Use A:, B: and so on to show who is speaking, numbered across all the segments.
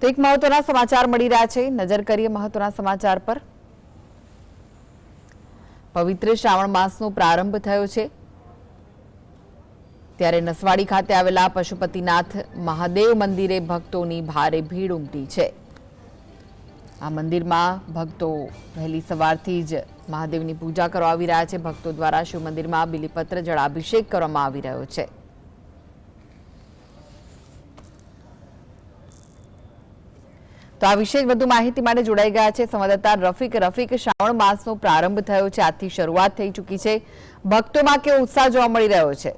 A: તો એક મહત્વના સમાચાર મળી રહ્યા છે। નજર કરીએ મહત્વના સમાચાર પર। પવિત્ર શ્રાવણ માસનો પ્રારંભ થયો છે ત્યારે નસવાડી ખાતે આવેલા પશુપતિનાથ મહાદેવ મંદિરે ભક્તોની ભારે ભીડ ઉમટી છે। આ મંદિરમાં ભક્તો વહેલી સવારથી જ મહાદેવની પૂજા કરવા આવી રહ્યા છે। ભક્તો દ્વારા શિવ મંદિરમાં બિલીપત્ર જળાભિષેક કરવામાં આવી રહ્યો છે। તો આ વિશે વધુ માહિતી માટે જોડાઈ ગયા છે સંવાદદાતા રફીક। શ્રાવણ માસનો પ્રારંભ થયો છે, આજથી શરૂઆત થઈ ચૂકી છે, ભક્તોમાં કેવો ઉત્સાહ જોવા મળી રહ્યો છે?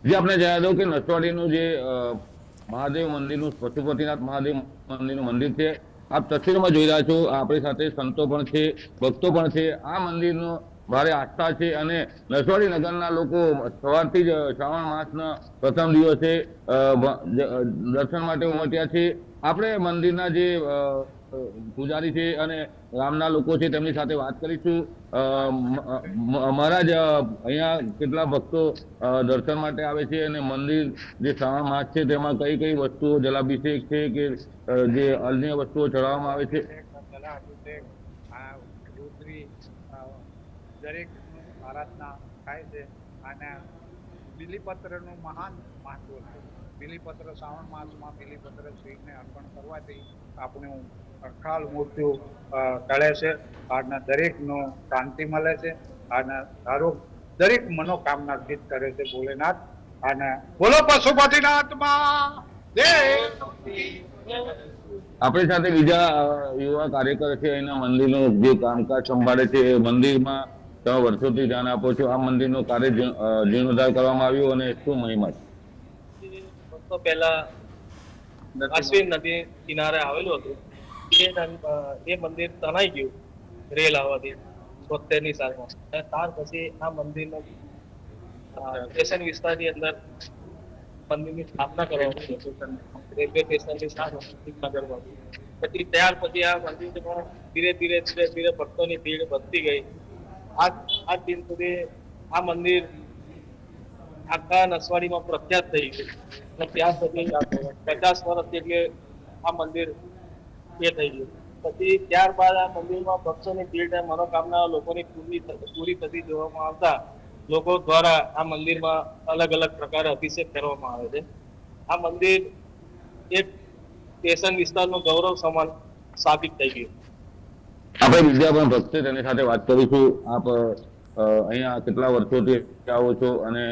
B: જે આપણે જણાવી દઉં કે નસવાડીનું જે મહાદેવ મંદિરનું પશુપતિનાથ મહાદેવ મંદિરનું મંદિર છે, આપ તસવીરમાં જોઈ રહ્યા છો। આપણી સાથે સંતો પણ છે, ભક્તો પણ છે। આ મંદિરનો ભારે આસ્થા છે અને નસવાડી નગરના લોકો સવારથી જ શ્રાવણ માસના પ્રથમ દિવસે દર્શન માટે ઉમટ્યા છે। આપણે મંદિરના જે પૂજારી છે અને ગામના લોકો છે તેમની સાથે વાત કરીશું। મહારાજ, અહીંયા કેટલા ભક્તો દર્શન માટે આવે છે અને મંદિર જે શ્રાવણ માસ છે તેમાં કઈ કઈ વસ્તુઓ, જલાભિષેક છે કે જે અન્ય વસ્તુઓ ચડાવવામાં આવે છે?
C: દરેક આરાધના થાય છે અને બિલીપત્રનું મહાન મહત્વ છે। બિલીપત્ર શ્રાવણ માસમાં બિલીપત્ર શ્રીને અર્પણ કરવાથી આપણું અકાલ મૃત્યુ ટળે છે અને દરેકનો શાંતિ મળે છે અને દરેક મનોકામના સિદ્ધ કરે છે ભોલેનાથ। અને બોલો પશુપતિનાથમાં જય।
B: આપણી સાથે બીજા યુવા કાર્યકર છે, એના મંદિરનું જે કામકાજ સંભાળે છે। મંદિરમાં તમે વર્ષોથી ધ્યાન આપો છો, આ મંદિરનું કાર્ય જીર્ણોદ્ધાર કરવામાં આવ્યું અને શું મહિમા છે?
D: વર્ષો પહેલા અશ્વિન નદી કિનારે આવેલું હતું, એ મંદિર તણાઈ ગયું રેલ આવવાથી 72ની સાલમાં। ત્યાર પછી આ મંદિરનો સ્ટેશન વિસ્તારની અંદર મંદિરની સ્થાપના કરવામાં રેલવે સ્ટેશનની સાથે પછી ત્યાર પછી આ મંદિરમાં ધીરે ધીરે ભક્તોની ભીડ વધતી ગઈ। આજ દિન સુધી આ મંદિર આખા નસવાડીમાં પ્રખ્યાત થઈ ગયું અને ત્યાં સુધી 50 વર્ષ એટલે આ મંદિર એ થઈ ગયું। પછી ત્યારબાદ આ મંદિરમાં ભક્તોની ભીડ અને મનોકામના લોકોની પૂરી થતી જોવામાં આવતા લોકો દ્વારા આ મંદિરમાં અલગ અલગ પ્રકારે અભિષેક કરવામાં આવે છે। આ મંદિર એક સ્ટેશન વિસ્તારનું ગૌરવ સમાન સાબિત થઈ ગયું।
B: આપણે બીજા પણ ભક્ત છે તેની સાથે વાત કરીશું। આપ અહીંયા કેટલા વર્ષોથી આવો છો અને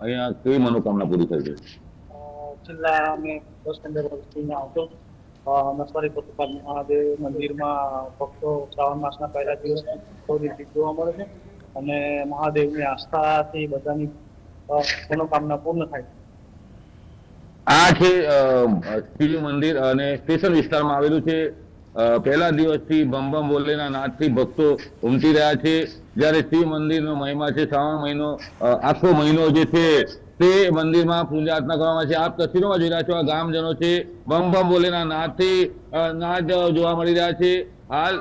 B: અહીંયા કેવી મનોકામના પૂરી થઈ છે?
D: છેલ્લા અમે 10-15 વર્ષથી આવતો નસવાડી પશુપતિ મહાદેવ મંદિરમાં ભક્તો શ્રાવણ માસના પહેલા દિવસ જોવા મળે છે અને મહાદેવની આસ્થાથી બધાની મનોકામના પૂર્ણ થાય છે।
B: આ છે શિવ મંદિર અને સ્ટેશન વિસ્તારમાં આવેલું છે। પહેલા દિવસથી બમ બમ બોલેના નાદથી ભક્તો ઉમટી રહ્યા છે। જ્યારે શિવ મંદિરનો મહિમા છે, શ્રાવણ મહિનો આખો મહિનો જે છે તે મંદિરમાં પૂજા અર્ચના કરવામાં આવે છે। આપ તસવીરોમાં જોઈ રહ્યા છો, આ ગામજનો છે, બમ બમ બોલેના નાદથી નાદ જોવા મળી રહ્યા છે। હાલ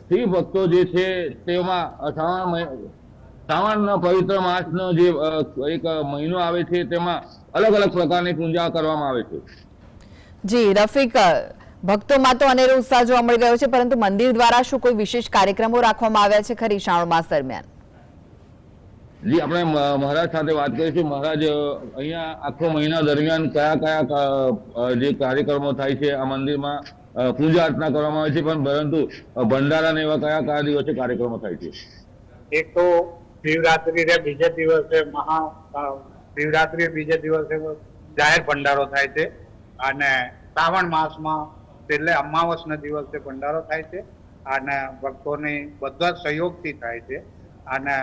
B: શિવ ભક્તો જે છે તેમાં શ્રાવણના પવિત્ર માસનો જે એક મહિનો આવે છે તેમાં અલગ અલગ પ્રકારની પૂજા કરવામાં આવે છે।
A: જી રફીક, ભક્તોમાં તો અનેરો ઉત્સાહ જોવા મળી રહ્યો છે, પરંતુ મંદિર દ્વારા શું કોઈ વિશેષ કાર્યક્રમો રાખવામાં આવ્યા છે ખરી શ્રાવણ માસ દરમિયાન?
B: જી, આપણે મહારાજ સાથે વાત કરીશું। મહારાજ, અહીંયા આખો મહિના દરમિયાન કયા કયા જે કાર્યક્રમો થાય છે આ મંદિરમાં? પૂજા અર્ચના કરવામાં આવે છે, પણ પરંતુ ભંડારા એવા કયા દિવસે કાર્યક્રમો થાય છે?
C: એક તો શિવરાત્રી બીજે દિવસે શિવરાત્રી બીજે દિવસે જાહેર ભંડારો થાય છે અને શ્રાવણ માસમાં છેલ્લે અમાવસના દિવસે ભંડારો થાય છે અને ભક્તોની બધા સહયોગથી થાય છે અને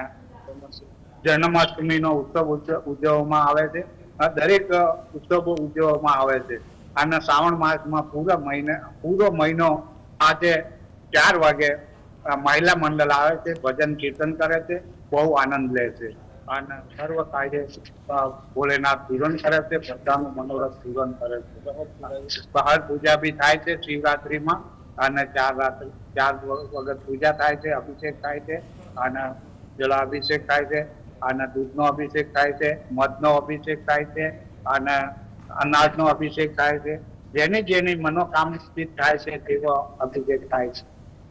C: જન્માષ્ટમીનો ઉત્સવ ઉજવવામાં આવે છે। દરેક ઉત્સવો ઉજવવામાં આવે છે અને શ્રાવણ માસમાં પૂરો મહિનો આજે 4 વાગે મહિલા મંડળ આવે છે, ભજન કીર્તન કરે છે, બહુ આનંદ લે છે અને સર્વ કાર્ય ભોલેનાથ પૂરણ કરે છે, બધાનું મનોરથ પૂરણ કરે છે। બહાર પૂજા બી થાય છે શિવરાત્રીમાં અને 4 વખત પૂજા થાય છે, અભિષેક થાય છે અને જળાભિષેક થાય છે અને દૂધનો અભિષેક થાય છે, મધનો અભિષેક થાય છે અને અનાજનો અભિષેક થાય છે. જેની મનોકામના સિદ્ધ થાય છે તેવો અભિષેક થાય છે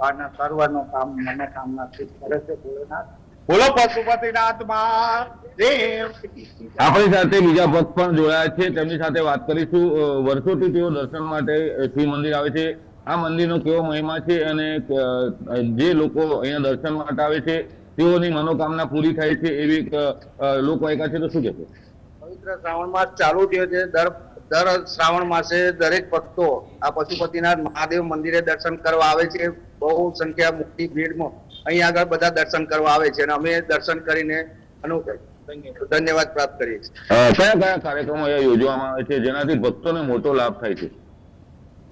C: અને સર્વનો કામ મનોકામના સિદ્ધ કરે છે ભોલેનાથ. બોલો પશુપતિનાથ મહાદેવ.
B: આપણી સાથે બીજા ભક્ત પણ જોડાયા છે, તેમની સાથે વાત કરીશું. વર્ષોથી તેઓ દર્શન માટે શિવ મંદિર આવે છે. આ મંદિરનો કેવો મહિમા છે અને જે લોકો અહીંયા દર્શન માટે આવે છે તેઓની મનોકામના પૂરી થાય છે એવી લોકવાયકા છે, તો શું કહેશો?
E: પવિત્ર શ્રાવણ માસ ચાલુ થયો છે. દર શ્રાવણ માસે દરેક ભક્તો આ પશુપતિનાથ મહાદેવ મંદિરે દર્શન કરવા આવે છે. બહુ સંખ્યા મોટી ભીડમાં અહીં આગળ બધા દર્શન કરવા આવે છે અને અમે દર્શન કરીને ધન્યવાદ પ્રાપ્ત કરીએ છીએ.
B: કયા કયા કાર્યક્રમો અહીંયા યોજવામાં આવે છે જેનાથી ભક્તોને મોટો લાભ થાય છે?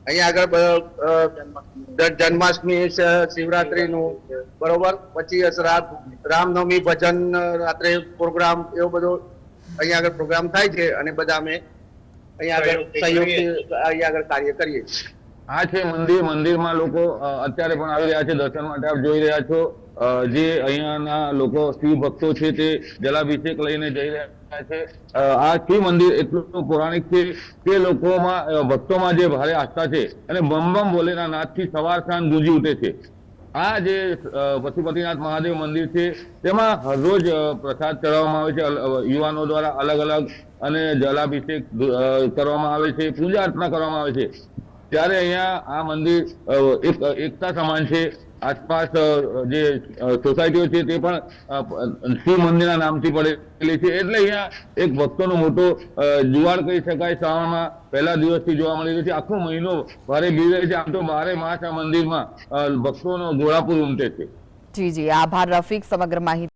E: અહીં આગળ જન્માષ્ટમી, શિવરાત્રીનું બરોબર, પછી રામનવમી ભજન, રાત્રે પ્રોગ્રામ, એવો બધો અહીંયા આગળ પ્રોગ્રામ થાય છે અને બધા અમે અહીંયા આગળ સહયોગથી અહીંયા આગળ કાર્ય કરીએ છીએ.
B: આ છે મંદિર. મંદિરમાં લોકો અત્યારે પણ આવી રહ્યા છે દર્શન માટે. આપ જોઈ રહ્યા છો જે અહીંયાના લોકો શિવ ભક્તો છે તે જલાભિષેક લઈને જઈ રહ્યા છે. આ શિવ મંદિર એટલું પૌરાણિક છે કે લોકોમાં ભક્તોમાં જે ભારે આસ્થા છે અને બમ બમ ભોલેના નાદથી સવાર સાંજ ગુંજી ઉઠે છે. આ જે પશુપતિનાથ મહાદેવ મંદિર છે તેમાં હરરોજ પ્રસાદ ચડાવવામાં આવે છે યુવાનો દ્વારા અલગ અલગ, અને જલાભિષેક કરવામાં આવે છે, પૂજા અર્ચના કરવામાં આવે છે. ત્યારે અહીંયા આ મંદિર એકતા સમાન છે. આસપાસ જે સોસાયટીઓ છે તે પણ શિવ મંદિરના નામથી પડેલી છે. એટલે અહીંયા એક ભક્તોનો મોટો જુવાળ કહી શકાય શ્રાવણમાં પહેલા દિવસથી જોવા મળી રહ્યો છે. આખો મહિનો ભારે ભીડ રહે છે. આમ તો 12 માસ આ મંદિરમાં ભક્તોનો ઘોડાપુર ઉમટે છે.
A: જી જી, આભાર રફીક સમગ્ર માહિતી